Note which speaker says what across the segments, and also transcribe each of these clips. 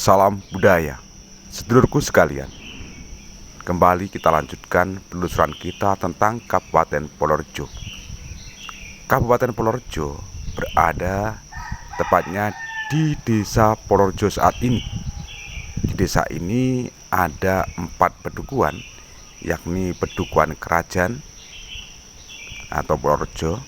Speaker 1: Salam budaya, sedulurku sekalian. Kembali kita lanjutkan penelusuran kita tentang Kabupaten Purworejo. Kabupaten Purworejo berada tepatnya di Desa Purworejo saat ini. Di desa ini ada 4 pedukuhan, yakni Pedukuhan Kerajaan atau Purworejo,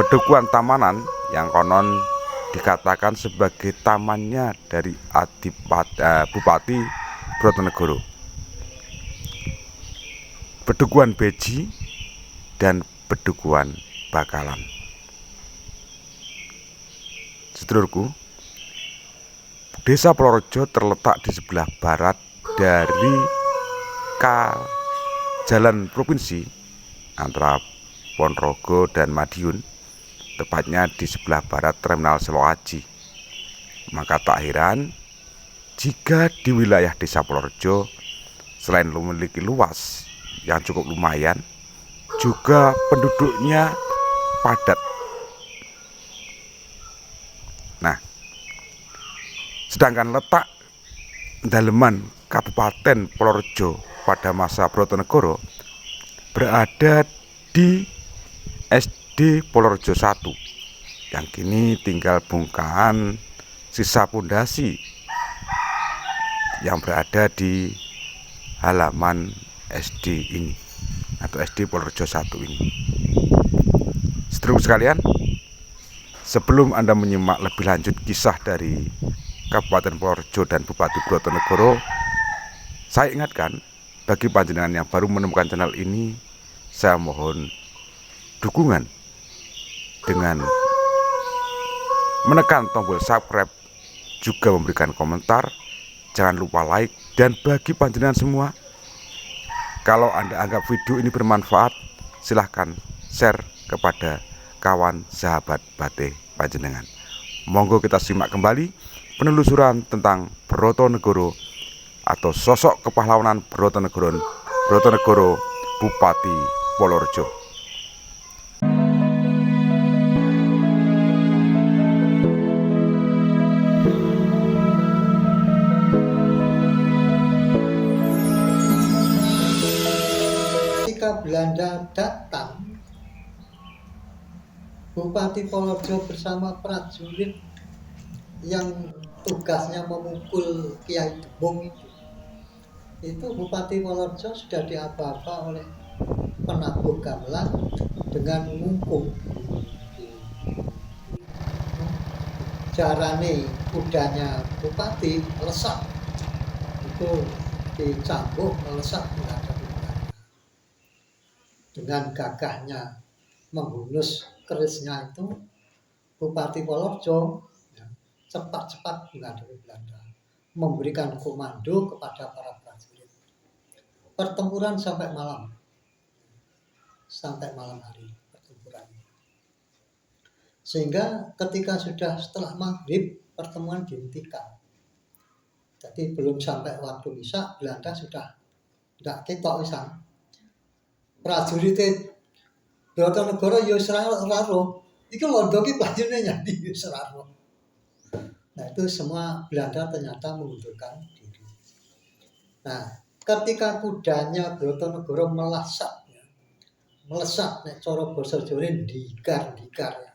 Speaker 1: Pedukuhan Tamanan yang konon dikatakan sebagai tamannya dari Bupati Brotonegoro, Pedukuhan Beji, dan Pedukuhan Bakalan. Sedulurku, Desa Purworejo terletak di sebelah barat dari jalan provinsi antara Ponorogo dan Madiun, tepatnya di sebelah barat Terminal Seloaji. Maka tak heran jika di wilayah Desa Purworejo selain memiliki luas yang cukup lumayan, juga penduduknya padat. Nah, sedangkan letak daleman Kabupaten Purworejo pada masa Brotonegoro berada di SD Purworejo 1 yang kini tinggal bongkahan sisa pondasi yang berada di halaman SD ini atau SD Purworejo 1 ini. Sedulur sekalian, sebelum Anda menyimak lebih lanjut kisah dari Kabupaten Purworejo dan Bupati Brotonegoro, saya ingatkan bagi panjenengan yang baru menemukan channel ini, saya mohon dukungan dengan menekan tombol subscribe, juga memberikan komentar. Jangan lupa like, dan bagi panjenengan semua, kalau Anda anggap video ini bermanfaat, silahkan share kepada kawan sahabat batik panjenengan. Monggo kita simak kembali penelusuran tentang Brotonegoro atau sosok kepahlawanan Brotonegoro Bupati Purworejo.
Speaker 2: Ketika Belanda datang, Bupati Purworejo bersama prajurit yang tugasnya memukul Kiai Demung itu Bupati Purworejo sudah diaba-aba oleh penabuh gamelan dengan mengungkung jarane kudanya Bupati melesat, itu dicambuk melesat menghadapi Belanda. Dengan gagahnya menghunus kerisnya itu, Bupati Purworejo cepat-cepat menghadapi Belanda, memberikan komando kepada para prajurit. Pertempuran sampai malam hari pertempuran. Sehingga ketika sudah setelah maghrib pertemuan dihentikan. Jadi belum sampai waktu isya Belanda sudah tidak ketok isya. Prajurit Brotonegoro ya ora roh. Iki londo ki bajune nyandi ora roh. Nah, itu semua Belanda ternyata mengundurkan diri. Nah, ketika kudanya Brotonegoro melesat nek cara basa Jawa ndikar ya.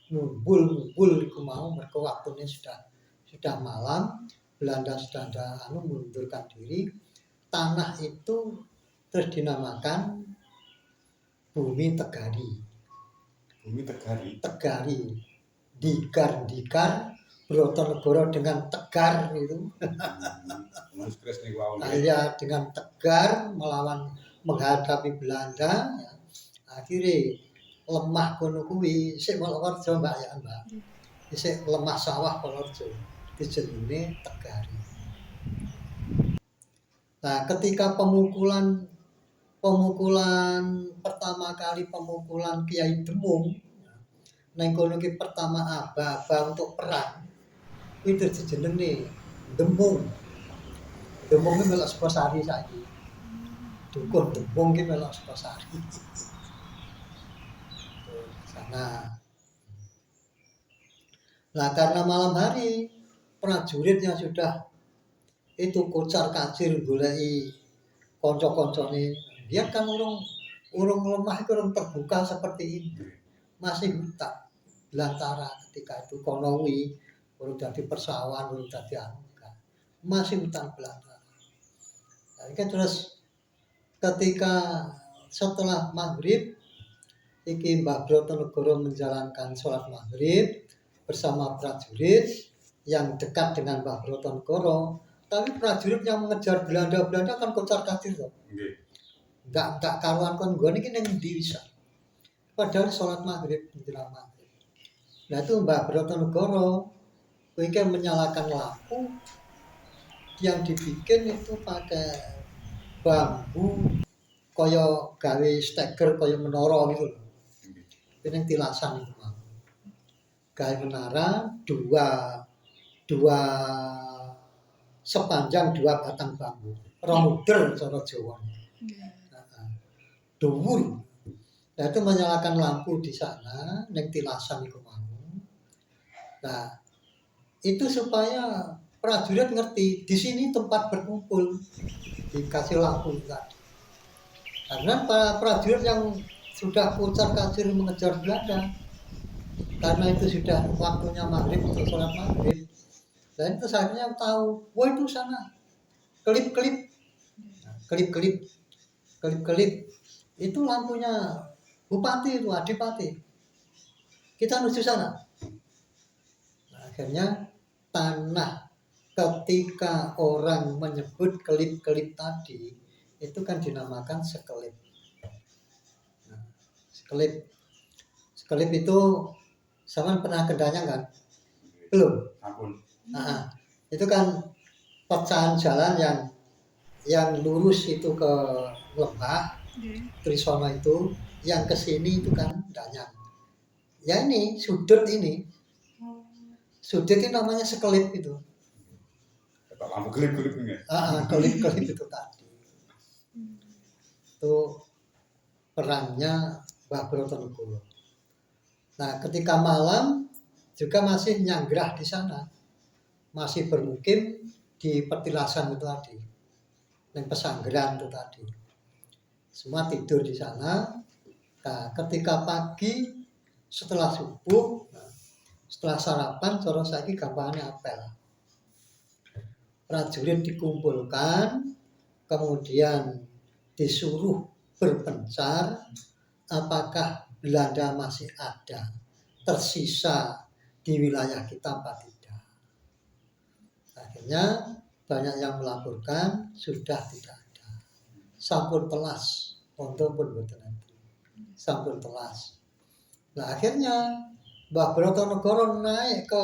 Speaker 2: Ngumpul iku mau mergo waktune sudah malam, Belanda sudah mengundurkan diri. Tanah itu terus dinamakan Bumi Tegari. Dikar Brotonegoro dengan tegar itu. Ya, dengan tegar menghadapi Belanda. Akhirnya lemah kono kuwi isih Purworejo Mbak. Isih lemah sawah Purworejo. Dijenenge Tegari. Nah, ketika pemukulan pertama kali pemukulan Kiai Demung, neng kono ki pertama aba-aba untuk perang. Itu dijenenge Demung. Demung ki melok Sukosari saiki. Dukun Demung ki melok Sukosari. Sana. Nah, karena malam hari prajurit yang sudah itu kocar kacir goleki kanca-kancane. Dia kan urung lemah, urung terbuka seperti ini. Masih hutan belantara ketika itu konowi urung dadi persawahan, urung dadi anu. Masih hutan belantara. Nah, terus ketika setelah maghrib iki Mbah Brotonegoro menjalankan sholat maghrib bersama prajurit yang dekat dengan Mbah Brotonegoro. Tapi prajurit yang mengejar Belanda kan kocar kacir tuh. Enggak karuan kon nggon iki ning ndi bisa. Padahal sholat maghrib menjelang maghrib. Nah itu Mbah Brotonegoro kuwi menyalakan lampu yang dibikin itu pakai bambu kaya gawe steker kaya menara gitu loh. Ini tilasan itu mah. Gawe menara dua sepanjang 2 batang bambu. Romuder cara Jawa. Dhuwur. Nah itu menyalakan lampu di sana ning tilasan iku mau. Nah, itu supaya prajurit ngerti di sini tempat berkumpul, dikasih lampu tadi. Karena para prajurit yang sudah kocar kacir mengejar Belanda, karena itu sudah waktunya maghrib untuk sholat maghrib, dan itu akhirnya tahu, wah itu sana kelip itu lampunya bupati itu adipati, kita menuju sana. Nah, akhirnya tanah ketika orang menyebut kelip-kelip tadi itu kan dinamakan sekelip. Nah, sekelip itu sama pernah kendanya kan? Belum. Nah, itu kan pecahan jalan yang lurus itu ke Lembah Trisona itu, yang ke sini itu kan Danyang. Ya ini sudut ini namanya sekelip itu.
Speaker 3: Lampu kelip-kelip ini.
Speaker 2: Kelip-kelip itu tadi. Itu perannya Mbah Brotonegoro. Nah, ketika malam juga masih nyanggrah di sana. Masih bermukim di petilasan itu tadi. Dan pesanggeran itu tadi. Semua tidur di sana. Nah, ketika pagi setelah subuh, setelah sarapan, cara saiki gampangane apel. Prajurit dikumpulkan, kemudian disuruh berpencar apakah Belanda masih ada tersisa di wilayah kita apa tidak. Akhirnya banyak yang melaporkan sudah tidak ada. Sampun telas, untuk pun betul nanti. Sampun telas. Nah akhirnya Mbah Brotonegoro naik ke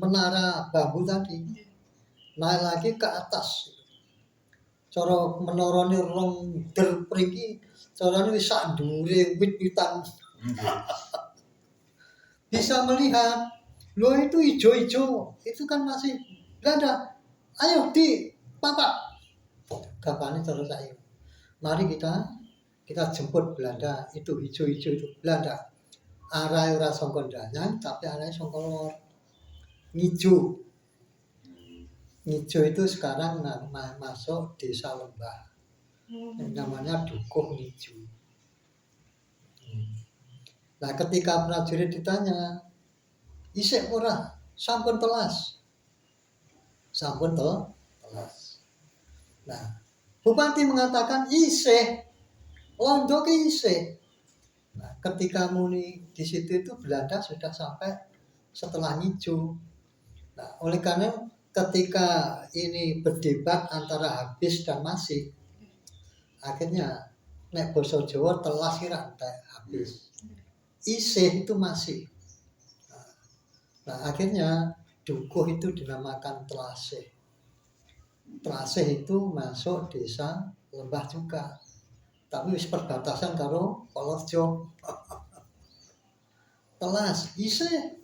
Speaker 2: menara bambu tadi. Naik lagi ke atas. Cara menorone rong der priki, carane wis sak ndure wit-witan. Bisa melihat, loh itu hijau-hijau, itu kan masih Belanda. Ayo di papak. Gapane cara saya. Mari kita jemput Belanda, itu hijau-hijau itu Belanda. Arah ora saka Danyang, tapi arahnya saka lor. Ngijo. Ngijo itu sekarang masuk desa Lembah. Namanya Dukuh Ngijo. Nah, ketika prajurit ditanya, isik ora, sampun telas. Sampun telas. Nah, bupati mengatakan isih. Londo ki isih. Nah, ketika muni di situ itu Belanda sudah sampai setelah Ngijo. Nah, oleh karena ketika ini berdebat antara habis dan masih, akhirnya nek basa Jawa telas kira habis. Isih itu masih. Nah, akhirnya Dukuh itu dinamakan Telasih. Telasih itu masuk desa Lembah juga. Tapi wis perbatasan karo Polojo. Telas, isih.